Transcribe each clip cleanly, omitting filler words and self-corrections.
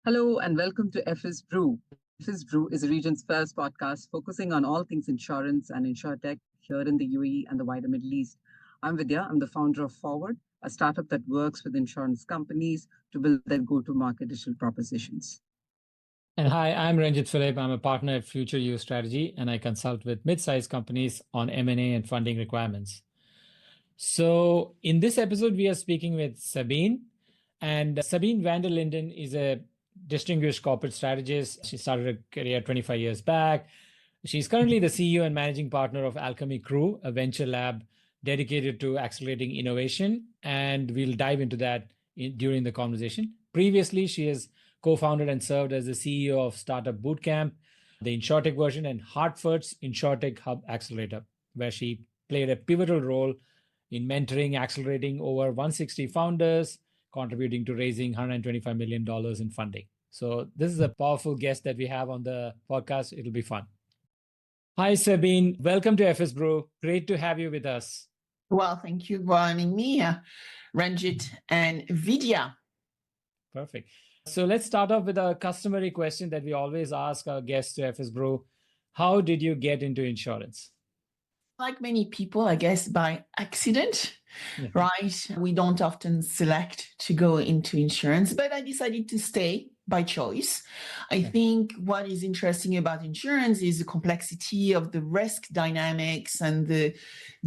Hello and welcome to FS Brew. FS Brew is the region's first podcast focusing on all things insurance and InsurTech here in the UAE and the wider Middle East. I'm Vidya. I'm the founder of Forward, a startup that works with insurance companies to build their go-to-market digital propositions. And hi, I'm Ranjit Philip. I'm a partner at Future U Strategy, and I consult with mid-sized companies on M&A and funding requirements. So in this episode, we are speaking with Sabine. And Sabine VanderLinden is a distinguished corporate strategist. She started her career 25 years back. She's currently the CEO and managing partner of Alchemy Crew, a venture lab dedicated to accelerating innovation. And we'll dive into that during the conversation. Previously, she has co-founded and served as the CEO of Startup Bootcamp, the InsurTech version, and Hartford's InsurTech Hub Accelerator, where she played a pivotal role in mentoring, accelerating over 160 founders, contributing to raising $125 million in funding. So this is a powerful guest that we have on the podcast. It'll be fun. Hi, Sabine. Welcome to FS Brew. Great to have you with us. Well, thank you for having me, Ranjit and Vidya. Perfect. So let's start off with a customary question that we always ask our guests to FS Brew. How did you get into insurance? Like many people, I guess, by accident, right? We don't often select to go into insurance, but I decided to stay by choice. I think what is interesting about insurance is the complexity of the risk dynamics and the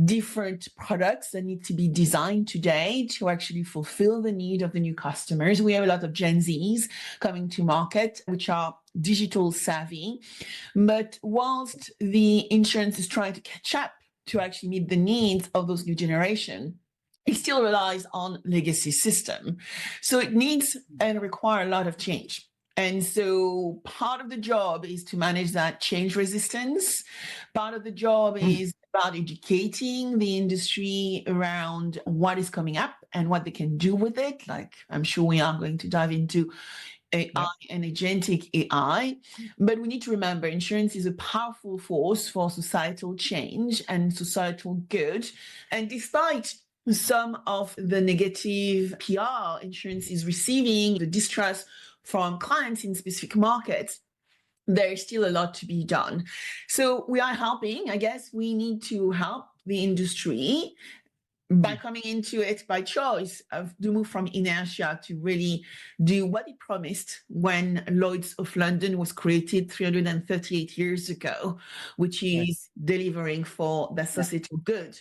different products that need to be designed today to actually fulfill the need of the new customers. We have a lot of Gen Zs coming to market, which are digital savvy. But whilst the insurance is trying to catch up to actually meet the needs of those new generation, it still relies on legacy system. So it needs and require a lot of change. And so part of the job is to manage that change resistance. Part of the job is about educating the industry around what is coming up and what they can do with it. Like I'm sure we are going to dive into AI and agentic AI. But we need to remember insurance is a powerful force for societal change and societal good. And despite some of the negative PR insurance is receiving, the distrust from clients in specific markets, there is still a lot to be done. So we are helping. I guess we need to help the industry by coming into it by choice of the move from inertia to really do what it promised when Lloyd's of London was created 338 years ago, which is delivering for the societal good.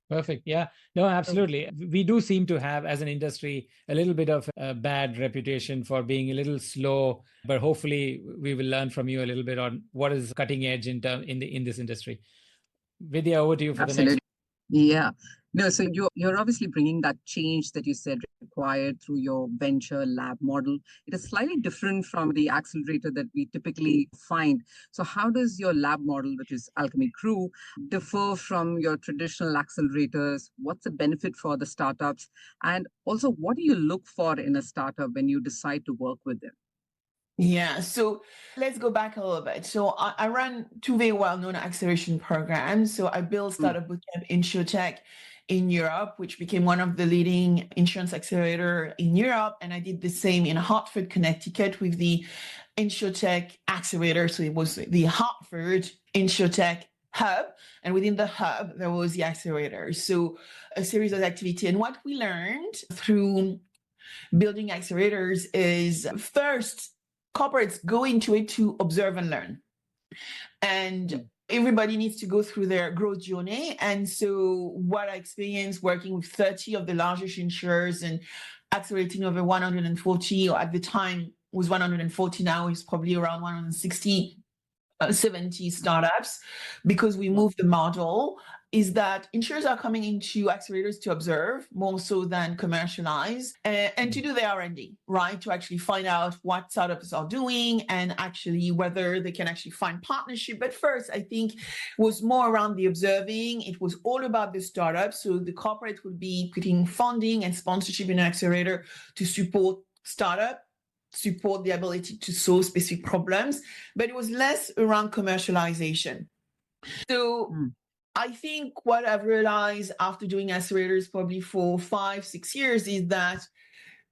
Perfect. Yeah. No, absolutely. We do seem to have, as an industry, a little bit of a bad reputation for being a little slow, but hopefully we will learn from you a little bit on what is cutting edge in this industry. Vidya, over to you for the next. Yeah. No, so you're obviously bringing that change that you said required through your venture lab model. It is slightly different from the accelerator that we typically find. So how does your lab model, which is Alchemy Crew, differ from your traditional accelerators? What's the benefit for the startups? And also, what do you look for in a startup when you decide to work with them? Yeah, so let's go back a little bit. So I ran two very well-known acceleration programs. So I built Startup Bootcamp InsurTech in Europe, which became one of the leading insurance accelerator in Europe. And I did the same in Hartford, Connecticut with the InsurTech accelerator. So it was the Hartford InsurTech hub. And within the hub, there was the accelerator. So a series of activity. And what we learned through building accelerators is first, corporates go into it to observe and learn. And everybody needs to go through their growth journey. And so what I experienced working with 30 of the largest insurers and accelerating over 140, or at the time was 140, now is probably around 160, 70 startups, because we moved the model, is that insurers are coming into accelerators to observe more so than commercialize and to do their R&D, right? To actually find out what startups are doing and actually whether they can actually find partnership. But first, I think was more around the observing. It was all about the startup. So the corporate would be putting funding and sponsorship in an accelerator to support startup, support the ability to solve specific problems, but it was less around commercialization. So I think what I've realized after doing accelerators probably for 5-6 years is that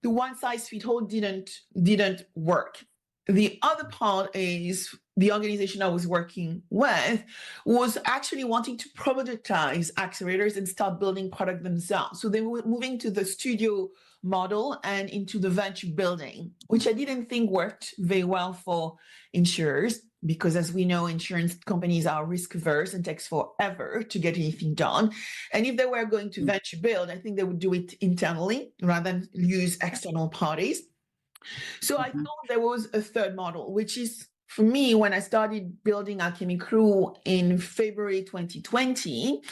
the one size fit all didn't work. The other part is the organization I was working with was actually wanting to productize accelerators and start building product themselves. So they were moving to the studio model and into the venture building, which I didn't think worked very well for insurers, because as we know, insurance companies are risk averse and takes forever to get anything done. And if they were going to venture build, I think they would do it internally rather than use external parties. So I thought there was a third model, which is, for me, when I started building Alchemy Crew in February 2020,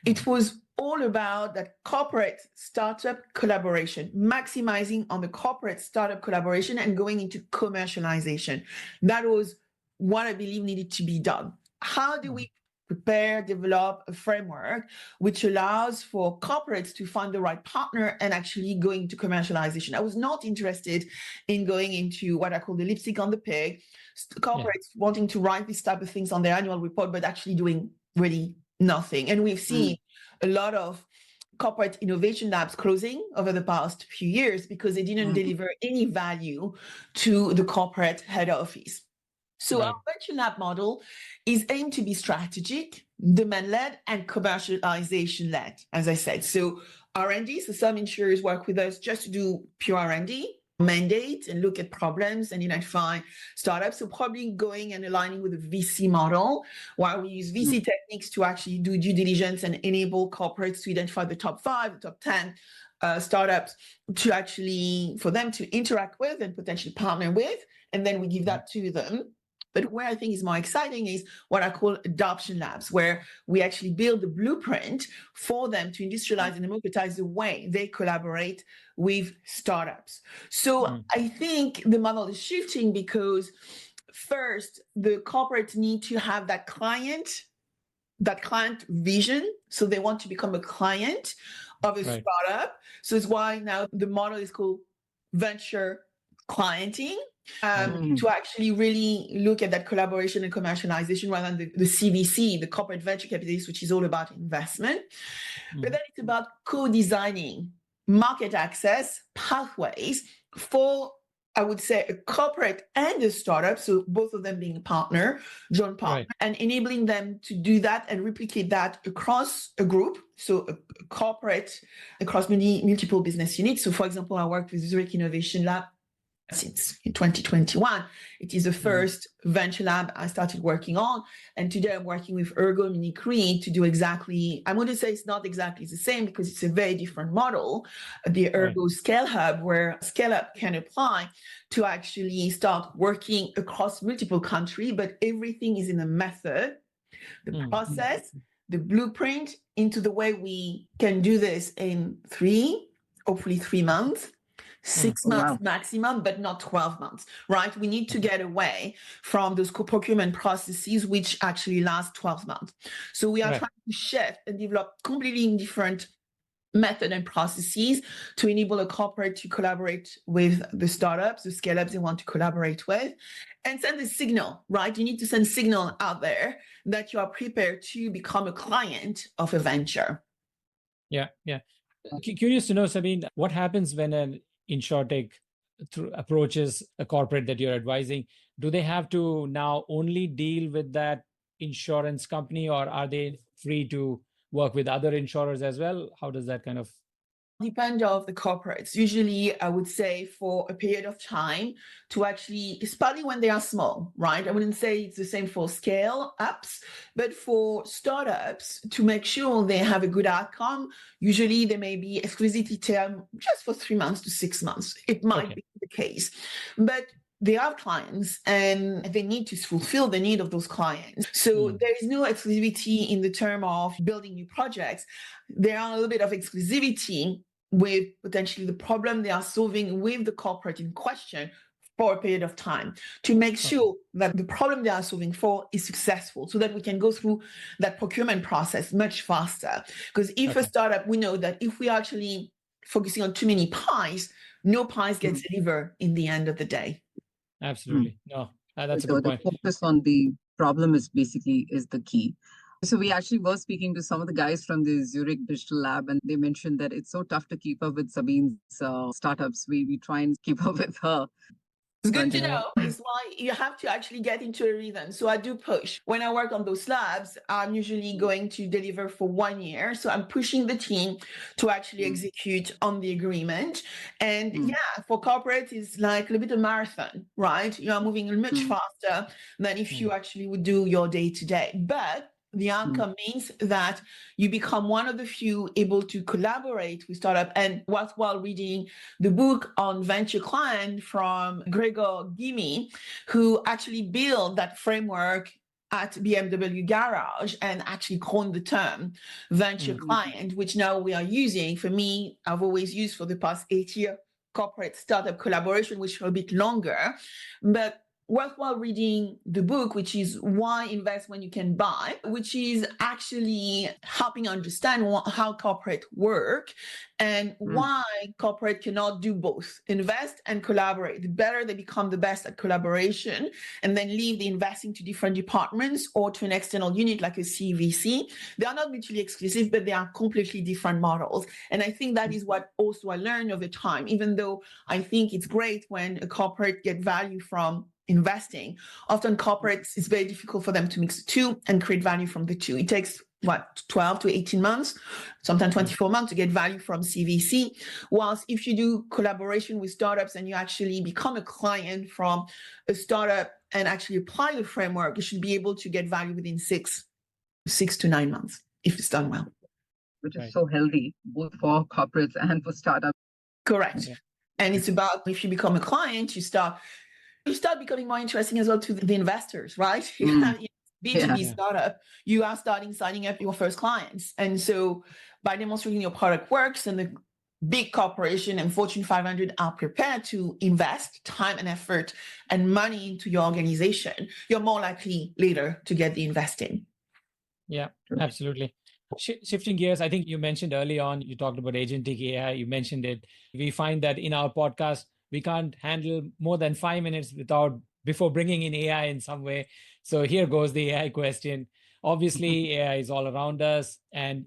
it was all about that corporate startup collaboration, maximizing on the corporate startup collaboration and going into commercialization. That was what I believe needed to be done. How do we prepare, develop a framework which allows for corporates to find the right partner and actually going to commercialization? I was not interested in going into what I call the lipstick on the pig, corporates wanting to write these type of things on their annual report, but actually doing really nothing. And we've seen a lot of corporate innovation labs closing over the past few years because they didn't deliver any value to the corporate head office. So our venture lab model is aimed to be strategic, demand-led, and commercialization-led, as I said. So R&D, so some insurers work with us just to do pure R&D, mandate, and look at problems and identify startups. So probably going and aligning with the VC model, while we use VC techniques to actually do due diligence and enable corporates to identify the top 5, the top 10 startups to actually, for them to interact with and potentially partner with, and then we give that to them. But where I think is more exciting is what I call adoption labs, where we actually build the blueprint for them to industrialize and democratize the way they collaborate with startups. So I think the model is shifting because first, the corporates need to have that client vision. So they want to become a client of a startup. So it's why now the model is called venture clienting. To actually really look at that collaboration and commercialization rather than the CVC, the corporate venture capitalist, which is all about investment. But then it's about co-designing market access pathways for, I would say, a corporate and a startup, so both of them being a partner, joint partner, and enabling them to do that and replicate that across a group, so a corporate across multiple business units. So for example, I worked with Zurich Innovation Lab since 2021. It is the first venture lab I started working on. And today I'm working with Ergo Mini-Cree to do exactly, I'm going to say it's not exactly the same because it's a very different model, the Ergo Scale Hub, where Scale Up can apply to actually start working across multiple countries, but everything is in the method, the process, the blueprint into the way we can do this in hopefully 3 months. 6 months maximum, but not 12 months, right? We need to get away from those procurement processes, which actually last 12 months. So we are trying to shift and develop completely different method and processes to enable a corporate to collaborate with the startups, the scale-ups they want to collaborate with, and send a signal, right? You need to send signal out there that you are prepared to become a client of a venture. Yeah. Curious to know, Sabine, what happens when an InsurTech approaches a corporate that you're advising? Do they have to now only deal with that insurance company, or are they free to work with other insurers as well? How does that kind of depend on the corporates? Usually, I would say for a period of time to actually, especially when they are small, right? I wouldn't say it's the same for scale ups, but for startups to make sure they have a good outcome, usually there may be exclusivity term just for 3 months to 6 months. It might be the case, but they have clients and they need to fulfill the need of those clients. So there is no exclusivity in the term of building new projects. There are a little bit of exclusivity with potentially the problem they are solving with the corporate in question for a period of time to make sure that the problem they are solving for is successful so that we can go through that procurement process much faster. Because if a startup, we know that if we are actually focusing on too many pies, no pies gets delivered in the end of the day. Absolutely. No, that's a good point. The focus on the problem is the key. So we actually were speaking to some of the guys from the Zurich Digital Lab, and they mentioned that it's so tough to keep up with Sabine's startups. We try and keep up with her. It's good But, to know. It's why you have to actually get into a rhythm. So I do push. When I work on those labs, I'm usually going to deliver for 1 year. So I'm pushing the team to actually execute on the agreement. And yeah, for corporate, it's like a little bit of marathon, right? You are moving much faster than if you actually would do your day to day. But the outcome means that you become one of the few able to collaborate with startup. And while reading the book on venture client from Gregor Gimi, who actually built that framework at BMW Garage and actually coined the term venture client, which now we are using. For me, I've always used for the past 8 years, corporate startup collaboration, which are a bit longer, but worthwhile reading the book, which is Why Invest When You Can Buy, which is actually helping understand how corporate work and why corporate cannot do both, invest and collaborate. The better they become the best at collaboration and then leave the investing to different departments or to an external unit like a CVC. They are not mutually exclusive, but they are completely different models. And I think that is what also I learned over time, even though I think it's great when a corporate get value from investing. Often corporates, it's very difficult for them to mix the two and create value from the two. It takes 12 to 18 months, sometimes 24 months to get value from CVC. Whilst if you do collaboration with startups and you actually become a client from a startup and actually apply the framework, you should be able to get value within 6 to 9 months if it's done well. Which is so healthy, both for corporates and for startups. Correct. Yeah. And it's about, if you become a client, you start becoming more interesting as well to the investors, right? You have B2B startup, you are signing up your first clients. And so by demonstrating your product works and the big corporation and Fortune 500 are prepared to invest time and effort and money into your organization, you're more likely later to get the investing. Yeah, absolutely. Shifting gears, I think you mentioned early on, you talked about agentic AI, you mentioned it. We find that in our podcast, we can't handle more than 5 minutes before bringing in AI in some way. So here goes the AI question. Obviously, AI is all around us, and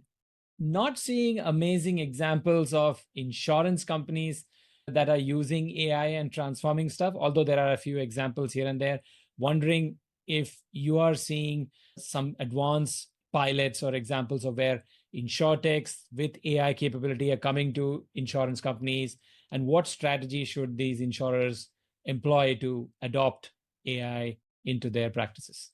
not seeing amazing examples of insurance companies that are using AI and transforming stuff, although there are a few examples here and there. Wondering if you are seeing some advanced pilots or examples of where InsurTechs with AI capability are coming to insurance companies, and what strategy should these insurers employ to adopt AI into their practices?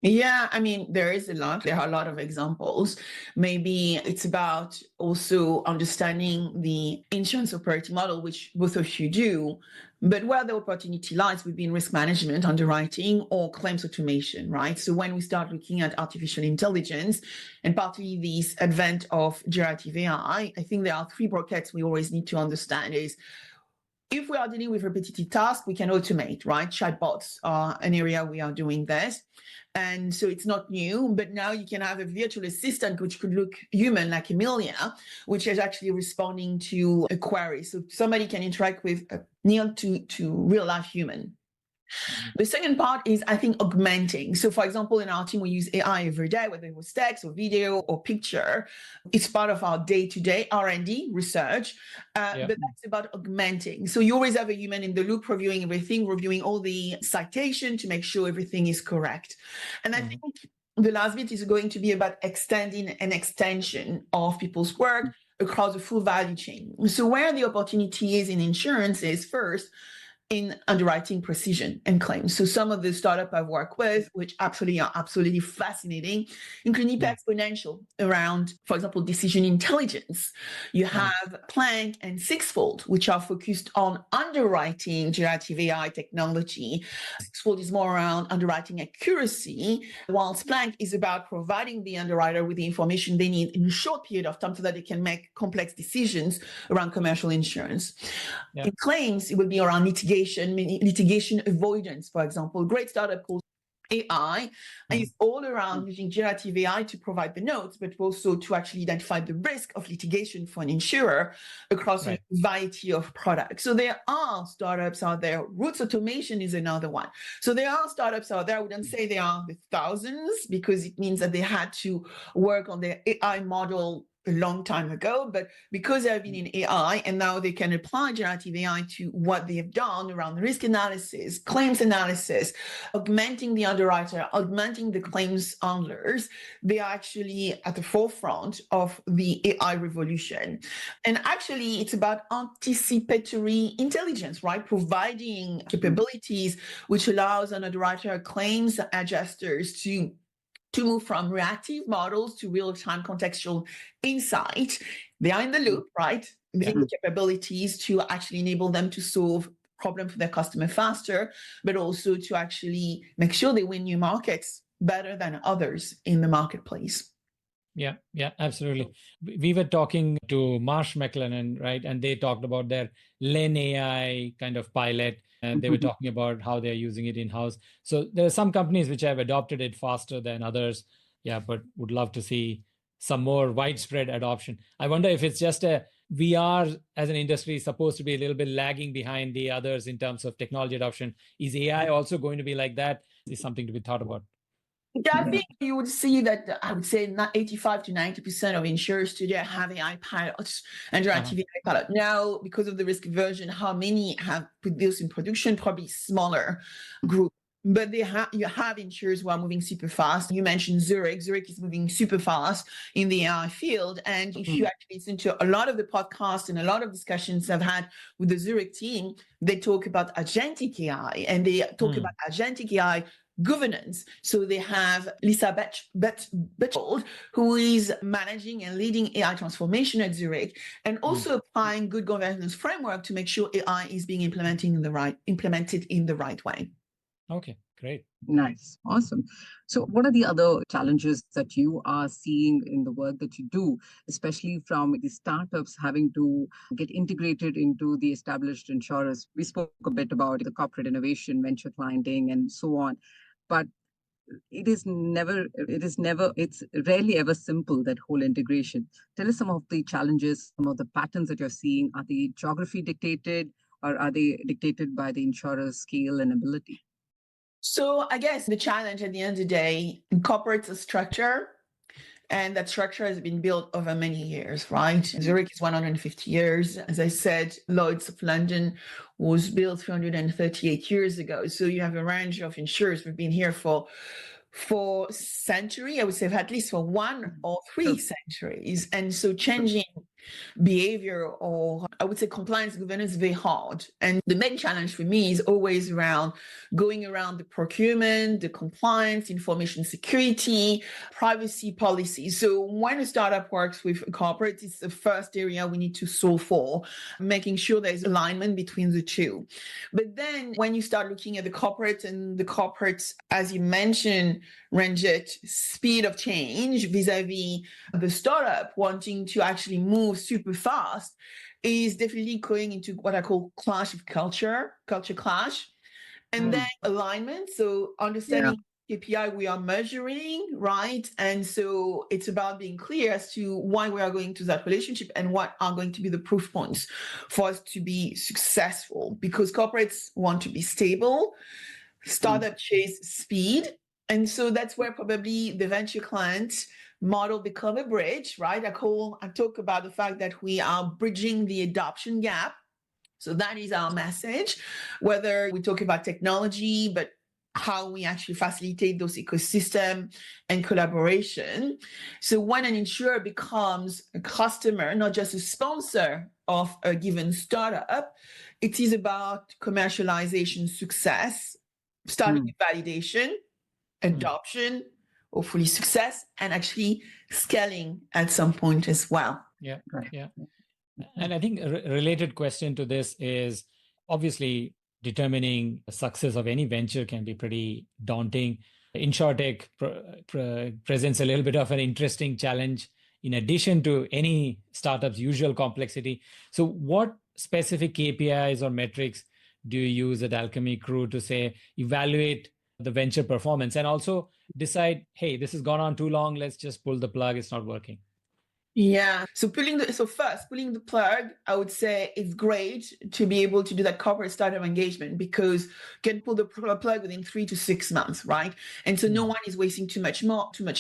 Yeah, I mean, there are a lot of examples. Maybe it's about also understanding the insurance operating model, which both of you do, but where the opportunity lies would be in risk management, underwriting, or claims automation, right? So when we start looking at artificial intelligence, and partly this advent of generative AI, I think there are 3 buckets we always need to understand is, if we are dealing with repetitive tasks, we can automate, right? Chatbots are an area we are doing this. And so it's not new, but now you can have a virtual assistant, which could look human like Emilia, which is actually responding to a query. So somebody can interact with a near to real life human. The second part is, I think, augmenting. So for example, in our team, we use AI every day, whether it was text or video or picture. It's part of our day-to-day R&D research, but that's about augmenting. So you always have a human in the loop, reviewing everything, reviewing all the citation to make sure everything is correct. And I think the last bit is going to be about extending an extension of people's work across the full value chain. So where the opportunity is in insurance is first, in underwriting precision and claims. So some of the startup I've worked with, which absolutely are absolutely fascinating, including exponential around, for example, decision intelligence. You have Plank and Sixfold, which are focused on underwriting generative AI technology. Sixfold is more around underwriting accuracy, whilst Plank is about providing the underwriter with the information they need in a short period of time so that they can make complex decisions around commercial insurance. In claims, it would be around litigation avoidance, for example. A great startup called AI is all around using generative AI to provide the notes, but also to actually identify the risk of litigation for an insurer across a variety of products. So there are startups out there. Roots Automation is another one. So there are startups out there. I wouldn't say they are the thousands, because it means that they had to work on their AI model a long time ago, but because they have been in AI and now they can apply generative AI to what they have done around risk analysis, claims analysis, augmenting the underwriter, augmenting the claims handlers, they are actually at the forefront of the AI revolution. And actually, it's about anticipatory intelligence, right? Providing capabilities which allows an underwriter, claims adjusters to move from reactive models to real-time contextual insight. They are in the loop, right? Building the capabilities to actually enable them to solve problems for their customer faster, but also to actually make sure they win new markets better than others in the marketplace. Yeah, absolutely. We were talking to Marsh McLennan, right? And they talked about their Len AI kind of pilot, and they were talking about how they're using it in-house. So there are some companies which have adopted it faster than others. Yeah, but would love to see some more widespread adoption. I wonder if it's just we are, as an industry, supposed to be a little bit lagging behind the others in terms of technology adoption. Is AI also going to be like that? Is something to be thought about? Yeah, I think you would see that, I would say 85 to 90% of insurers today have AI pilots and generative AI pilot. Now, because of the risk aversion, how many have put this in production? Probably smaller group. But you have insurers who are moving super fast. You mentioned Zurich. Zurich is moving super fast in the AI field. And if you actually listen to a lot of the podcasts and a lot of discussions I've had with the Zurich team, they talk about agentic AI, and they talk about agentic AI governance. So they have Lisa Betchold, who is managing and leading AI transformation at Zurich, and also applying good governance framework to make sure AI is being implemented in the right way. Okay, great. Nice. Awesome. So what are the other challenges that you are seeing in the work that you do, especially from the startups having to get integrated into the established insurers? We spoke a bit about the corporate innovation, venture clienting, and so on. But it's rarely ever simple, that whole integration. Tell us some of the challenges, some of the patterns that you're seeing. Are they geography dictated, or are they dictated by the insurer's scale and ability? So I guess the challenge at the end of the day incorporates a structure, and that structure has been built over many years, right? Zurich is 150 years. As I said, Lloyd's of London was built 338 years ago. So you have a range of insurers who've been here for centuries, I would say at least for 1 or 3 centuries. And so changing behavior, or I would say compliance governance, is very hard. And the main challenge for me is always around going around the procurement, the compliance, information security, privacy policy. So when a startup works with a corporate, it's the first area we need to solve for, making sure there's alignment between the two. But then when you start looking at the corporate, and the corporates, as you mentioned, Ranjit, speed of change vis-a-vis the startup wanting to actually move super fast, is definitely going into what I call clash of culture clash. And then alignment, so understanding KPI we are measuring, right? And so it's about being clear as to why we are going to that relationship and what are going to be the proof points for us to be successful, because corporates want to be stable, startup chase speed. And so that's where probably the venture client model become a bridge, right? I talk about the fact that we are bridging the adoption gap. So that is our message, whether we talk about technology, but how we actually facilitate those ecosystem and collaboration. So when an insurer becomes a customer, not just a sponsor of a given startup, it is about commercialization success, starting with validation, adoption, hopefully success, and actually scaling at some point as well. Yeah. And I think a related question to this is, obviously determining the success of any venture can be pretty daunting. InsurTech presents a little bit of an interesting challenge in addition to any startup's usual complexity. So what specific KPIs or metrics do you use at Alchemy Crew to say, evaluate the venture performance and also decide, hey, this has gone on too long. Let's just pull the plug. It's not working. Yeah. So pulling the plug, I would say it's great to be able to do that corporate startup engagement because you can pull the plug within 3 to 6 months, right? And so no one is wasting too much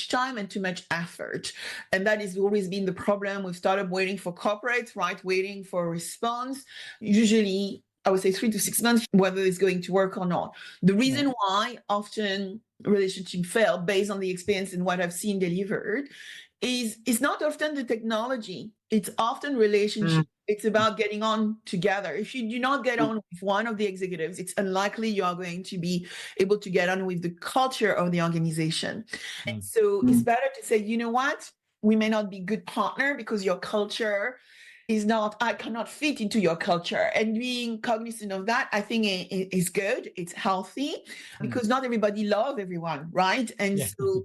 time and too much effort. And that has always been the problem with startup waiting for corporates, right? Waiting for a response. Usually, I would say 3 to 6 months, whether it's going to work or not. The reason why often relationships fail based on the experience and what I've seen delivered is not often the technology. It's often relationship. It's about getting on together. If you do not get on with one of the executives, it's unlikely you are going to be able to get on with the culture of the organization. And so it's better to say, you know what? We may not be good partner because your culture is not, I cannot fit into your culture. And being cognizant of that, I think is good. It's healthy because not everybody loves everyone, right? And so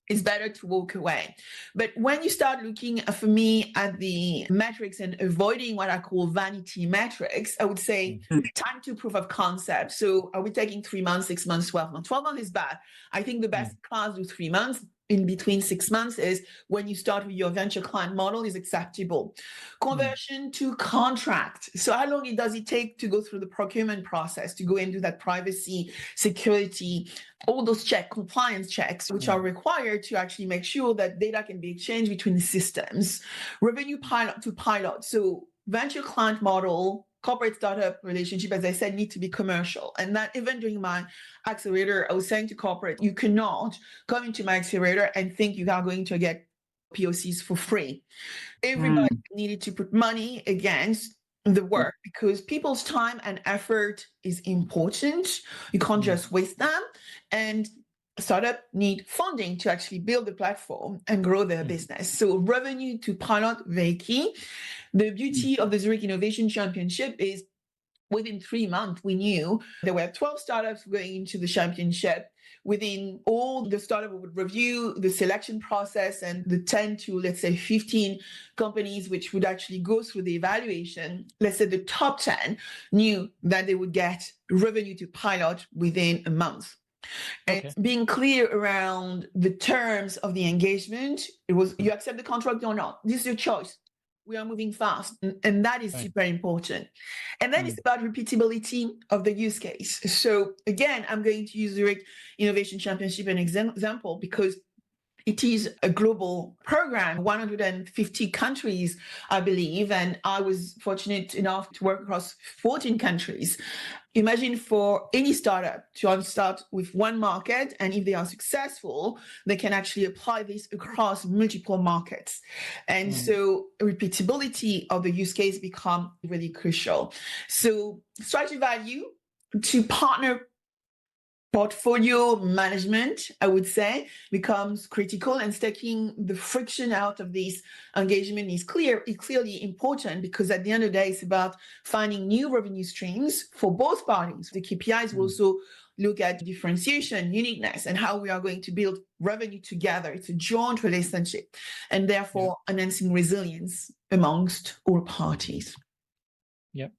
it's better to walk away. But when you start looking, for me, at the metrics and avoiding what I call vanity metrics, I would say time to proof of concept. So are we taking 3 months, 6 months, 12 months? 12 months is bad. I think the best class do 3 months. In between 6 months is when you start with your venture client model is acceptable. Conversion to contract. So how long does it take to go through the procurement process, to go and do that privacy, security, all those compliance checks, which are required to actually make sure that data can be exchanged between the systems. Revenue pilot to pilot. So venture client model, corporate startup relationship, as I said, need to be commercial. And that even during my accelerator, I was saying to corporate, you cannot come into my accelerator and think you are going to get POCs for free. Everybody needed to put money against the work because people's time and effort is important. You can't just waste them. And startup need funding to actually build the platform and grow their business. So revenue to pilot, very key. The beauty of the Zurich Innovation Championship is within 3 months, we knew there were 12 startups going into the championship. Within all the startup would review the selection process and the 10 to, let's say, 15 companies which would actually go through the evaluation. Let's say the top 10 knew that they would get revenue to pilot within a month. And being clear around the terms of the engagement, it was you accept the contract or not. This is your choice. We are moving fast, and that is super important. And then it's about repeatability of the use case. So again, I'm going to use Zurich Innovation Championship an example because it is a global program, 150 countries, I believe, and I was fortunate enough to work across 14 countries. Imagine for any startup to start with one market, and if they are successful, they can actually apply this across multiple markets. And so repeatability of the use case become really crucial. So strategy value to partner portfolio management, I would say, becomes critical, and taking the friction out of this engagement is clearly important because at the end of the day, it's about finding new revenue streams for both parties. The KPIs will also look at differentiation, uniqueness, and how we are going to build revenue together. It's a joint relationship, and therefore enhancing resilience amongst all parties. Yep,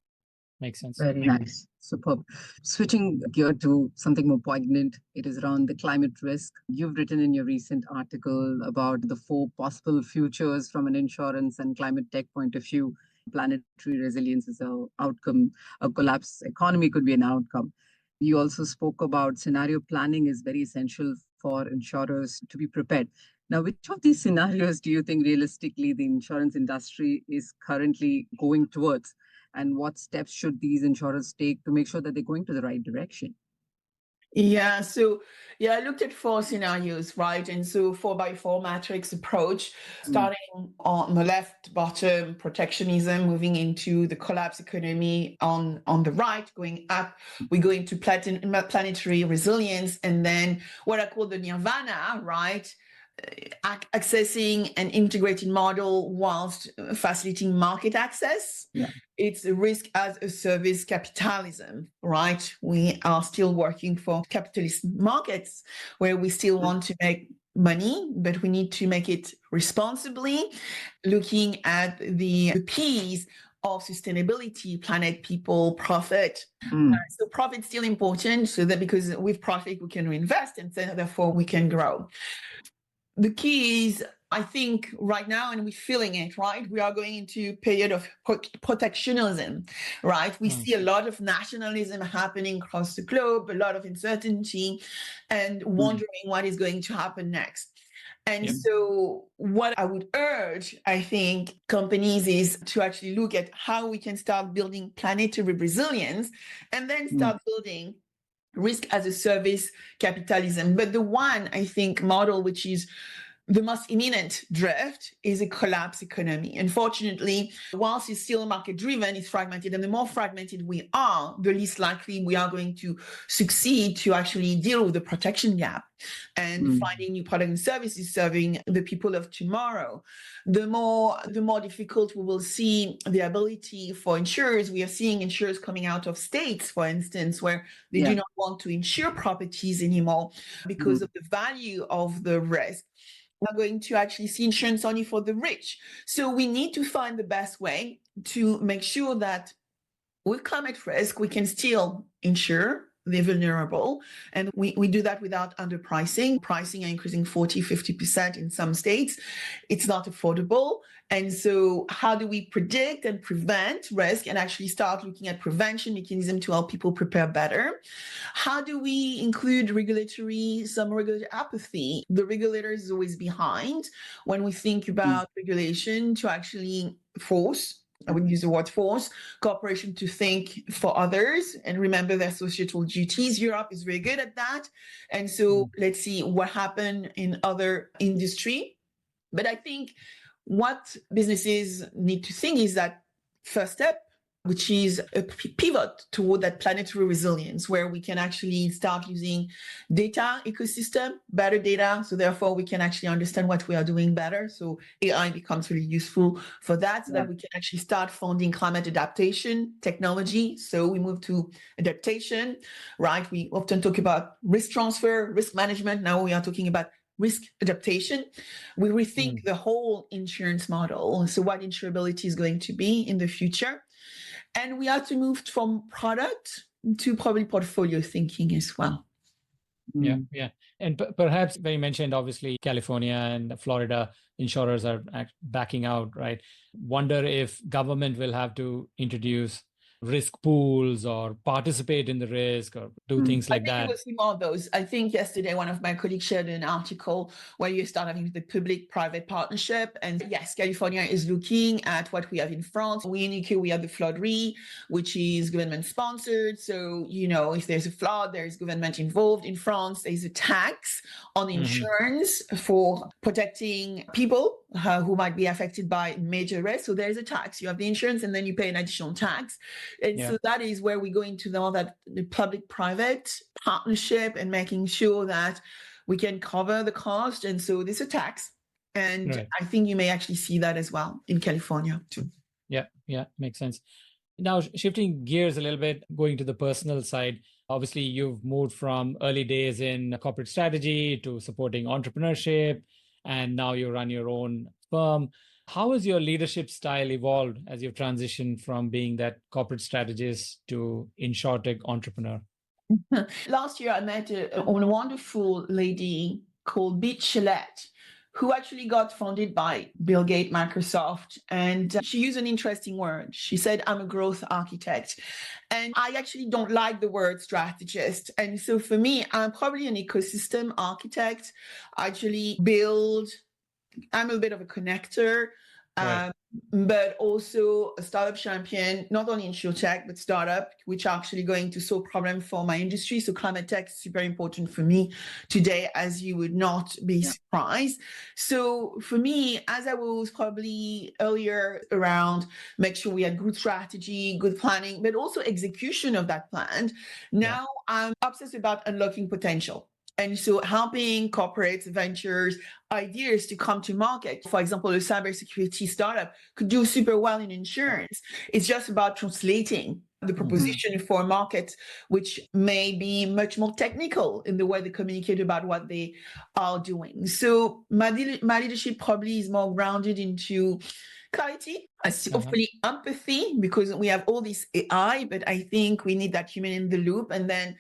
makes sense. Very nice. Superb. Switching gear to something more poignant, it is around the climate risk. You've written in your recent article about the 4 possible futures from an insurance and climate tech point of view. Planetary resilience is an outcome. A collapsed economy could be an outcome. You also spoke about scenario planning is very essential for insurers to be prepared. Now, which of these scenarios do you think realistically the insurance industry is currently going towards? And what steps should these insurers take to make sure that they're going to the right direction? So I looked at 4 scenarios, right? And so 4x4 matrix approach, starting on the left bottom, protectionism, moving into the collapse economy on the right, going up, we go into planetary resilience, and then what I call the nirvana, right? Accessing an integrated model whilst facilitating market access. It's a risk as a service capitalism, right? We are still working for capitalist markets where we still want to make money, but we need to make it responsibly, looking at the piece of sustainability, planet, people, profit. So profit's still important, so that because with profit we can reinvest, and so therefore we can grow. The key is, I think right now, and we're feeling it, right? We are going into a period of protectionism, right? We see a lot of nationalism happening across the globe, a lot of uncertainty, and wondering what is going to happen next. And so what I would urge, I think, companies is to actually look at how we can start building planetary resilience and then start building risk as a service capitalism. But the one, I think, model which is the most imminent drift is a collapse economy. Unfortunately, whilst it's still market driven, it's fragmented. And the more fragmented we are, the least likely we are going to succeed to actually deal with the protection gap and finding new products and services serving the people of tomorrow. The more difficult we will see the ability for insurers. We are seeing insurers coming out of states, for instance, where they do not want to insure properties anymore because of the value of the risk. We're going to actually see insurance only for the rich. So we need to find the best way to make sure that with climate risk, we can still insure the vulnerable. And we do that without underpricing. Pricing are increasing 40, 50% in some states. It's not affordable. And so how do we predict and prevent risk and actually start looking at prevention mechanism to help people prepare better? How do we include some regulatory apathy? The regulator is always behind when we think about regulation to actually force. I would use the word force, cooperation to think for others and remember their societal duties. Europe is very good at that. And so let's see what happened in other industry. But I think what businesses need to think is that first step, which is a pivot toward that planetary resilience, where we can actually start using data ecosystem, better data, so therefore we can actually understand what we are doing better. So AI becomes really useful for that, so that we can actually start funding climate adaptation technology. So we move to adaptation, right? We often talk about risk transfer, risk management. Now we are talking about risk adaptation. We rethink the whole insurance model. So what insurability is going to be in the future. And we have to move from product to probably portfolio thinking as well. Yeah. And perhaps when you mentioned, obviously, California and Florida insurers are backing out, right? Wonder if government will have to introduce risk pools or participate in the risk or do things like that. I think we will see more of those. I think yesterday one of my colleagues shared an article where you start having the public-private partnership. And yes, California is looking at what we have in France. In UK, we have the flood re, which is government-sponsored. So, if there's a flood, there's government involved. In France, there's a tax on insurance for protecting people who might be affected by major risks. So there's a tax. You have the insurance and then you pay an additional tax. And so that is where we go into now that the public-private partnership and making sure that we can cover the cost. And so there's a tax. And I think you may actually see that as well in California too. Yeah, makes sense. Now, shifting gears a little bit, going to the personal side, obviously you've moved from early days in corporate strategy to supporting entrepreneurship, and now you run your own firm. How has your leadership style evolved as you've transitioned from being that corporate strategist to InsurTech entrepreneur? Last year, I met a wonderful lady called Beat Shillette, who actually got founded by Bill Gates, Microsoft. And she used an interesting word. She said, I'm a growth architect. And I actually don't like the word strategist. And so for me, I'm probably an ecosystem architect. I actually I'm a bit of a connector, but also a startup champion, not only InsurTech, but startup, which are actually going to solve problems for my industry. So climate tech is super important for me today, as you would not be surprised. So for me, as I was probably earlier around, make sure we had good strategy, good planning, but also execution of that plan. Now I'm obsessed about unlocking potential. And so helping corporates, ventures, ideas to come to market. For example, a cybersecurity startup could do super well in insurance. It's just about translating the proposition for a market, which may be much more technical in the way they communicate about what they are doing. So my leadership probably is more grounded into clarity, hopefully empathy, because we have all this AI, but I think we need that human in the loop, and then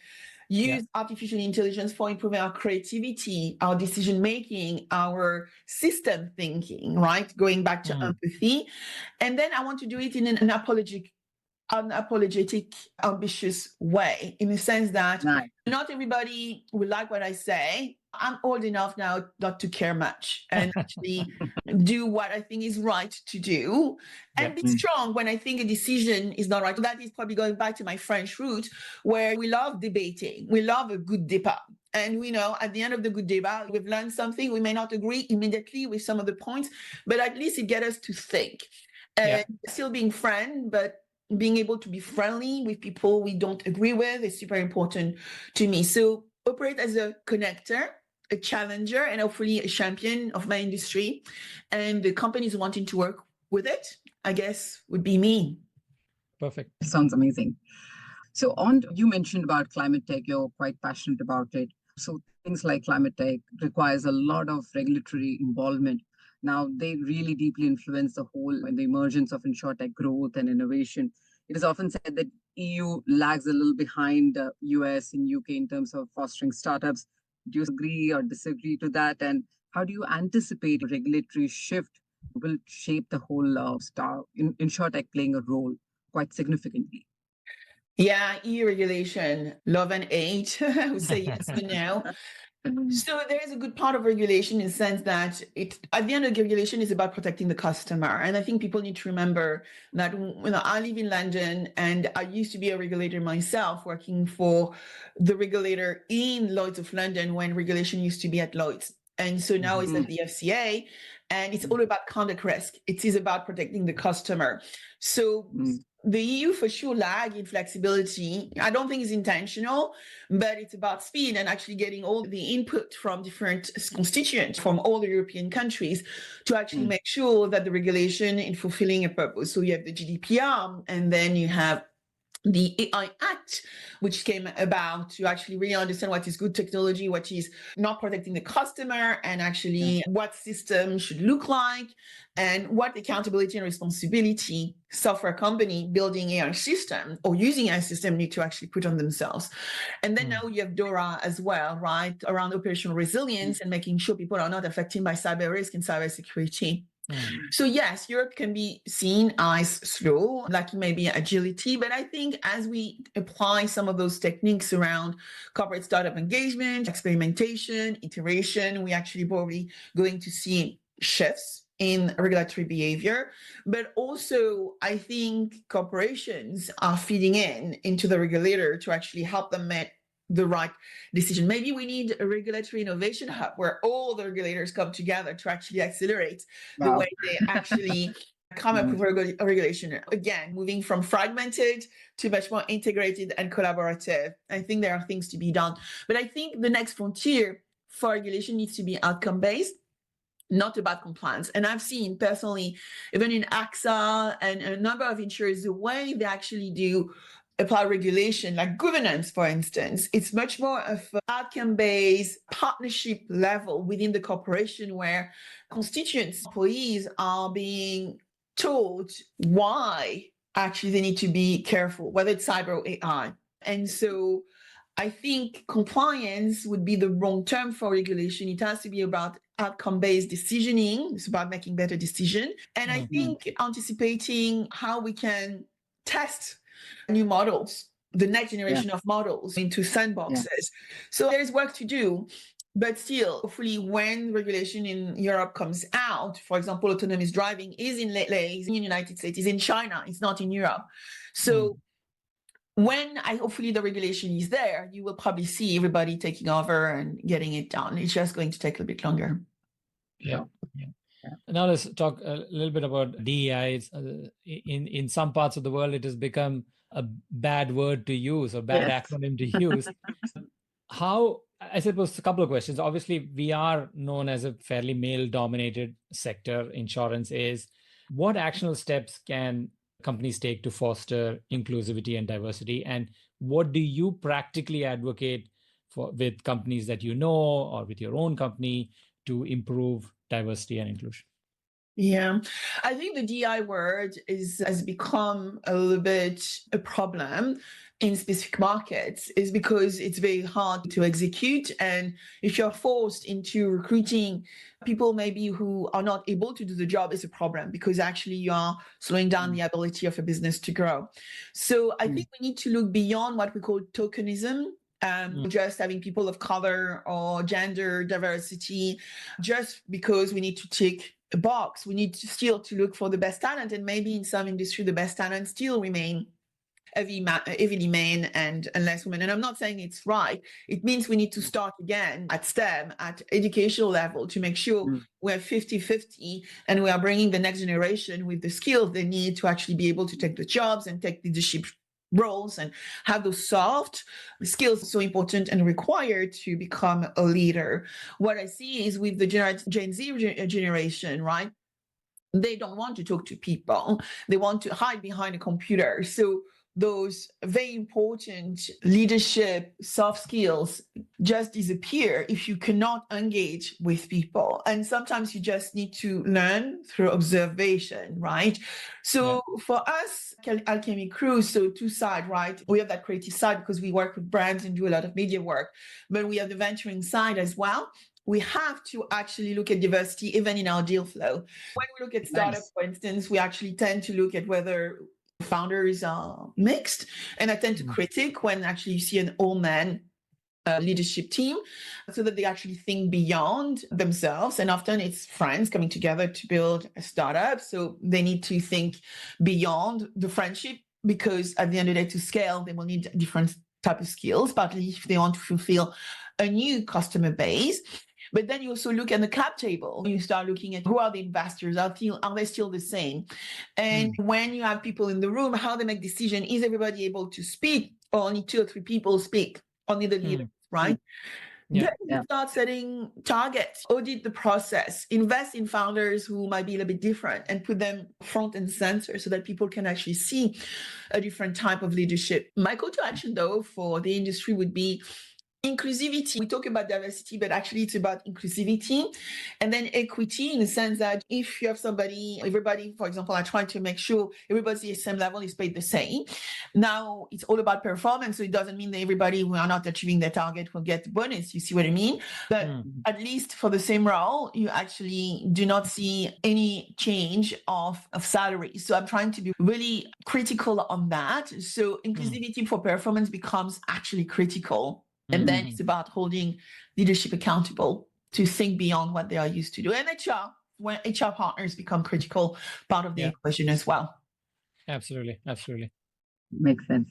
use artificial intelligence for improving our creativity, our decision making, our system thinking, right? Going back to empathy. And then I want to do it in an unapologetic, ambitious way, in the sense that not everybody will like what I say. I'm old enough now not to care much and actually do what I think is right to do and be strong when I think a decision is not right. That is probably going back to my French root, where we love debating. We love a good débat. And we know at the end of the good débat, we've learned something. We may not agree immediately with some of the points, but at least it gets us to think. And still being friends, but being able to be friendly with people we don't agree with is super important to me. So operate as a connector, a challenger, and hopefully a champion of my industry. And the companies wanting to work with it, I guess, would be me. Perfect. Sounds amazing. So you mentioned about climate tech, you're quite passionate about it. So things like climate tech requires a lot of regulatory involvement. Now, they really deeply influence the whole and the emergence of InsurTech growth and innovation. It is often said that EU lags a little behind the US and UK in terms of fostering startups. Do you agree or disagree to that? And how do you anticipate a regulatory shift will shape the whole InsurTech playing a role quite significantly? Yeah, EU regulation, love and hate. I would say yes and no. So there is a good part of regulation in the sense that at the end of the regulation is about protecting the customer. And I think people need to remember that I live in London and I used to be a regulator myself, working for the regulator in Lloyd's of London when regulation used to be at Lloyd's. And so now it's at the FCA, and it's all about conduct risk. It is about protecting the customer. So the EU for sure lag in flexibility. I don't think it's intentional, but it's about speed and actually getting all the input from different constituents from all the European countries to actually make sure that the regulation is fulfilling a purpose. So you have the GDPR, and then you have the AI Act, which came about to actually really understand what is good technology, what is not protecting the customer, and actually what systems should look like, and what accountability and responsibility software company building AI system or using AI system need to actually put on themselves. And then now you have DORA as well, right, around operational resilience and making sure people are not affected by cyber risk and cyber security. So yes, Europe can be seen as slow, like maybe agility, but I think as we apply some of those techniques around corporate startup engagement, experimentation, iteration, we actually probably going to see shifts in regulatory behavior. But also, I think corporations are feeding into the regulator to actually help them make the right decision. Maybe we need a regulatory innovation hub where all the regulators come together to actually accelerate the way they actually come up with regulation. Again, moving from fragmented to much more integrated and collaborative. I think there are things to be done. But I think the next frontier for regulation needs to be outcome-based, not about compliance. And I've seen personally, even in AXA and a number of insurers, the way they actually do apply regulation, like governance, for instance, it's much more of an outcome-based partnership level within the corporation where constituents, employees are being told why actually they need to be careful, whether it's cyber or AI. And so I think compliance would be the wrong term for regulation. It has to be about outcome-based decisioning. It's about making better decisions. And I think anticipating how we can test new models, the next generation of models into sandboxes. So there's work to do. But still, hopefully, when regulation in Europe comes out, for example, autonomous driving is in the United States, is in China, it's not in Europe. So when hopefully the regulation is there, you will probably see everybody taking over and getting it done. It's just going to take a bit longer. Yeah. Now let's talk a little bit about DEI. In some parts of the world, it has become a bad word to use or bad acronym to use. How, I suppose a couple of questions. Obviously, we are known as a fairly male-dominated sector. Insurance is. What actionable steps can companies take to foster inclusivity and diversity? And what do you practically advocate for with companies that you know or with your own company to improve diversity and inclusion? Yeah, I think the DI word has become a little bit a problem in specific markets, is because it's very hard to execute. And if you're forced into recruiting people maybe who are not able to do the job, is a problem, because actually you are slowing down the ability of a business to grow. So I think we need to look beyond what we call tokenism. Just having people of color or gender diversity, just because we need to tick a box. We need to still to look for the best talent, and maybe in some industry the best talent still remain heavily men and less women. And I'm not saying it's right. It means we need to start again at STEM, at educational level, to make sure we're 50-50 and we are bringing the next generation with the skills they need to actually be able to take the jobs and take leadership roles and have those soft skills so important and required to become a leader. What I see is with the Gen Z generation, right? They don't want to talk to people. They want to hide behind a computer. So those very important leadership, soft skills just disappear if you cannot engage with people. And sometimes you just need to learn through observation, right? So for us, Alchemy Cruise, so two sides, right? We have that creative side because we work with brands and do a lot of media work, but we have the venturing side as well. We have to actually look at diversity even in our deal flow. When we look at startups, for instance, we actually tend to look at whether founders are mixed. And I tend to critique when actually you see an all-man leadership team, so that they actually think beyond themselves. And often it's friends coming together to build a startup. So they need to think beyond the friendship, because at the end of the day, to scale, they will need different type of skills, partly if they want to fulfill a new customer base. But then you also look at the cap table. You start looking at who are the investors, are they still the same? And when you have people in the room, how they make decisions, is everybody able to speak, or only 2 or 3 people speak, only the leaders, right? Then you start setting targets, audit the process, invest in founders who might be a little bit different, and put them front and center so that people can actually see a different type of leadership. My call to action, though, for the industry would be inclusivity. We talk about diversity, but actually it's about inclusivity, and then equity, in the sense that if you have everybody, for example, I try to make sure everybody's at the same level, is paid the same. Now it's all about performance, so it doesn't mean that everybody who are not achieving their target will get the bonus. You see what I mean? But at least for the same role, you actually do not see any change of salary. So I'm trying to be really critical on that. So inclusivity for performance becomes actually critical. And then it's about holding leadership accountable to think beyond what they are used to do. And when HR partners become critical part of the equation as well. Absolutely. Makes sense.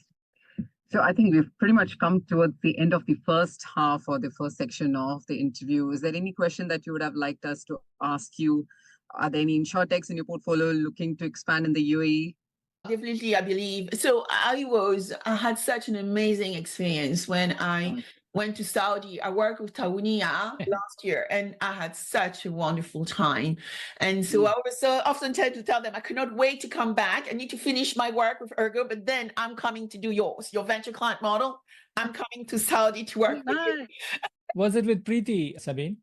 So I think we've pretty much come towards the end of the first half, or the first section of the interview. Is there any question that you would have liked us to ask you? Are there any InsurTechs in your portfolio looking to expand in the UAE? Definitely, I believe. So I had such an amazing experience when I went to Saudi. I worked with Tawuniya last year, and I had such a wonderful time. And so I was often tend to tell them, I could not wait to come back. I need to finish my work with Ergo, but then I'm coming to do your venture client model. I'm coming to Saudi to work with you. Was it with Preeti, Sabine?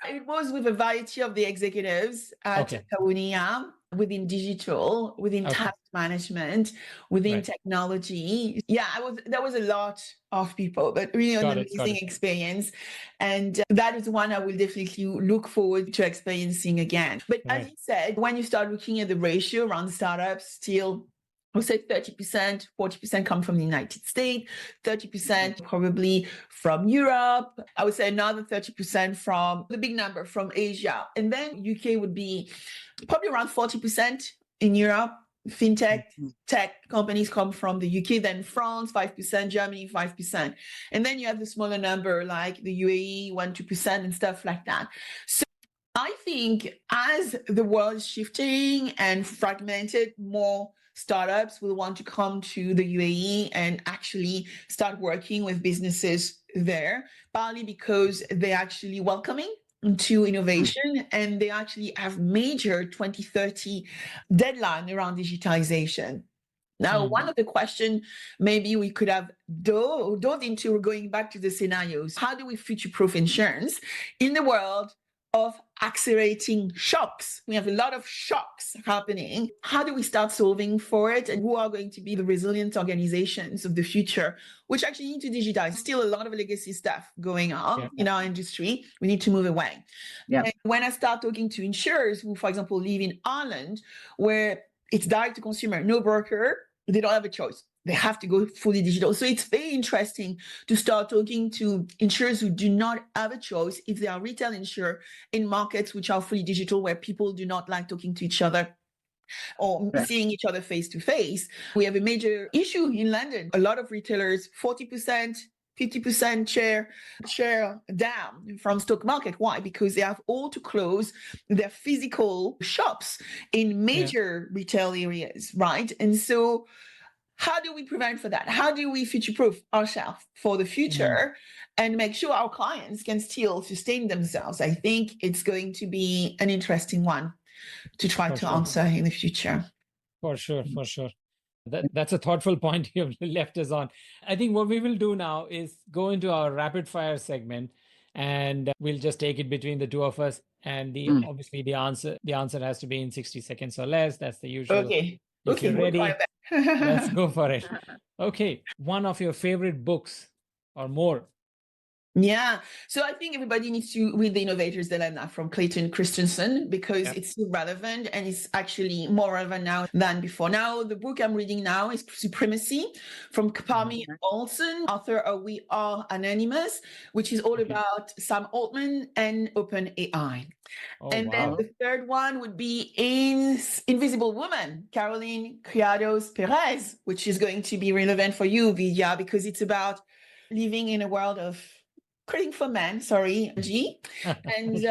It was with a variety of the executives at Tawuniya, within digital, within task management, within technology. Yeah, there was a lot of people, but really an amazing experience. And that is one I will definitely look forward to experiencing again. But as you said, when you start looking at the ratio around startups, still, I would say 30%, 40% come from the United States, 30% probably from Europe. I would say another 30% from the big number from Asia. And then UK would be probably around 40% in Europe. Fintech, tech companies come from the UK, then France, 5%, Germany, 5%. And then you have the smaller number like the UAE, 1-2% and stuff like that. So I think as the world is shifting and fragmented, more startups will want to come to the UAE and actually start working with businesses there, partly because they're actually welcoming to innovation and they actually have major 2030 deadline around digitization. Now, one of the questions maybe we could have dove into, going back to the scenarios, how do we future-proof insurance in the world of accelerating shocks? We have a lot of shocks happening. How do we start solving for it? And who are going to be the resilient organizations of the future, which actually need to digitize? Still a lot of legacy stuff going on in our industry. We need to move away. And when I start talking to insurers who, for example, live in Ireland, where it's direct to consumer, no broker, they don't have a choice. They have to go fully digital. So it's very interesting to start talking to insurers who do not have a choice if they are retail insurer in markets which are fully digital, where people do not like talking to each other or seeing each other face to face. We have a major issue in London. A lot of retailers, 40%, 50% share down from stock market. Why? Because they have all to close their physical shops in major retail areas, right? And so how do we prevent for that? How do we future-proof ourselves for the future and make sure our clients can still sustain themselves? I think it's going to be an interesting one to try to answer in the future. For sure. That's a thoughtful point you've left us on. I think what we will do now is go into our rapid fire segment, and we'll just take it between the two of us. And obviously the answer has to be in 60 seconds or less. That's the usual. Okay. If you're ready, let's go for it. Okay. One of your favorite books or more? Yeah. So I think everybody needs to read The Innovators Dilemma from Clayton Christensen, because it's still relevant and it's actually more relevant now than before. Now, the book I'm reading now is Supremacy from Kapami Olson, author of We Are Anonymous, which is all about Sam Altman and OpenAI. Then the third one would be Invisible Woman, Caroline Criados Perez, which is going to be relevant for you, Vidya, because it's about living in a world of creating for men, G.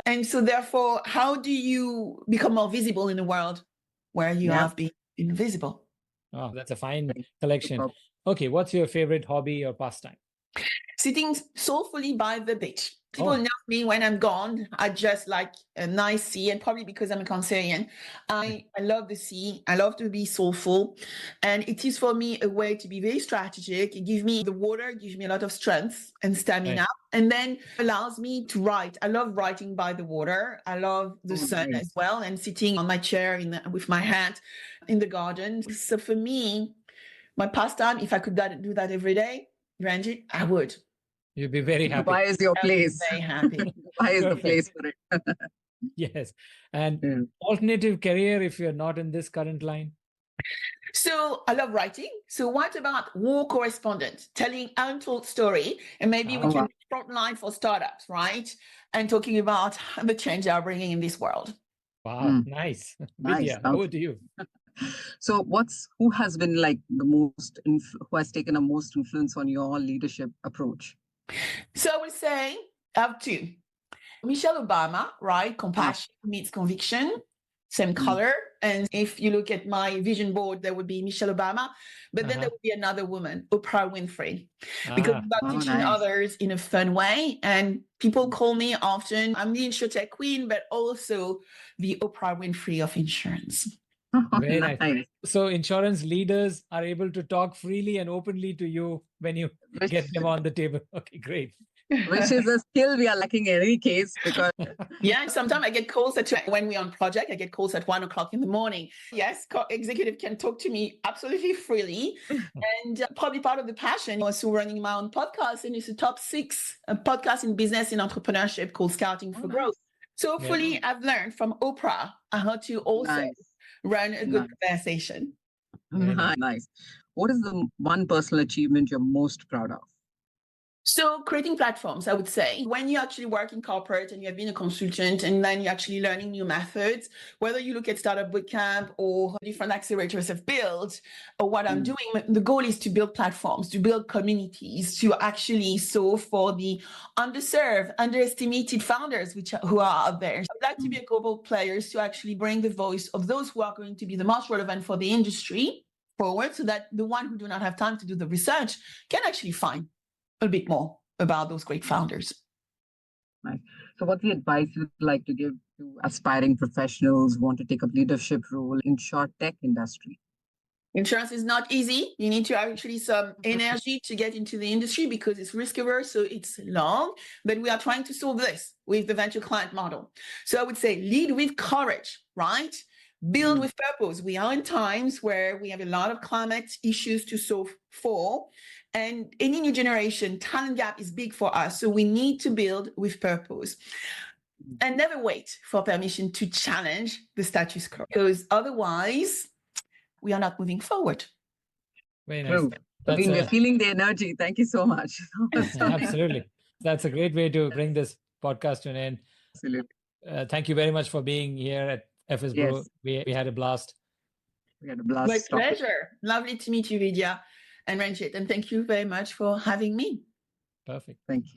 And so therefore, how do you become more visible in a world where you have been invisible? Oh, that's a fine collection. Okay, what's your favorite hobby or pastime? Sitting soulfully by the beach. People know me when I'm gone. I just like a nice sea, and probably because I'm a Cancerian, I love the sea. I love to be soulful. And it is for me a way to be very strategic. It gives me the water, it gives me a lot of strength and stamina, and then allows me to write. I love writing by the water. I love the sun as well, and sitting on my chair with my hat in the garden. So for me, my pastime, if I could do that every day, Ranjit, I would. You'd be very happy. Dubai is your place. Very happy. Dubai is the place for it. Yes. And alternative career if you're not in this current line? So I love writing. So what about war correspondent, telling untold story, and maybe we can be frontline for startups, right? And talking about the change they are bringing in this world. Wow, nice. Vidya, over to you. So who has been like the most, who has taken the most influence on your leadership approach? So I would say I have two. Michelle Obama, right? Compassion meets conviction, same color. And if you look at my vision board, there would be Michelle Obama, but then there would be another woman, Oprah Winfrey, because it's about teaching others in a fun way. And people call me often, I'm the InsurTech queen, but also the Oprah Winfrey of insurance. Very nice. So insurance leaders are able to talk freely and openly to you when you get them on the table. Okay, great. Which is a skill we are lacking in any case, because sometimes I get calls when we're on project, I get calls at 1:00 in the morning. Yes, executive can talk to me absolutely freely. And probably part of the passion was also running my own podcast, and it's a top 6 podcast in business and entrepreneurship called Scouting for Growth. So hopefully I've learned from Oprah how to also run a good conversation. Nice. What is the one personal achievement you're most proud of? So creating platforms, I would say, when you actually work in corporate and you have been a consultant and then you're actually learning new methods, whether you look at Startup Bootcamp or different accelerators have built, or what I'm doing, the goal is to build platforms, to build communities, to actually solve for the underserved, underestimated founders who are out there. I'd like to be a global player to actually bring the voice of those who are going to be the most relevant for the industry forward, so that the one who do not have time to do the research can actually find a bit more about those great founders. Right. So what's the advice you'd like to give to aspiring professionals who want to take up leadership role in InsurTech industry? Insurance is not easy. You need to have actually some energy to get into the industry because it's risk averse, so it's long. But we are trying to solve this with the venture client model. So I would say lead with courage, right? Build with purpose. We are in times where we have a lot of climate issues to solve for. And any new generation, talent gap is big for us. So we need to build with purpose. And never wait for permission to challenge the status quo, because otherwise we are not moving forward. Very nice. Sabine, we're feeling the energy. Thank you so much. Absolutely. That's a great way to bring this podcast to an end. Absolutely. Thank you very much for being here at FS Bro. Yes. We had a blast. We had a blast. My pleasure. Lovely to meet you, Vidya and Ranjit. And thank you very much for having me. Perfect. Thank you.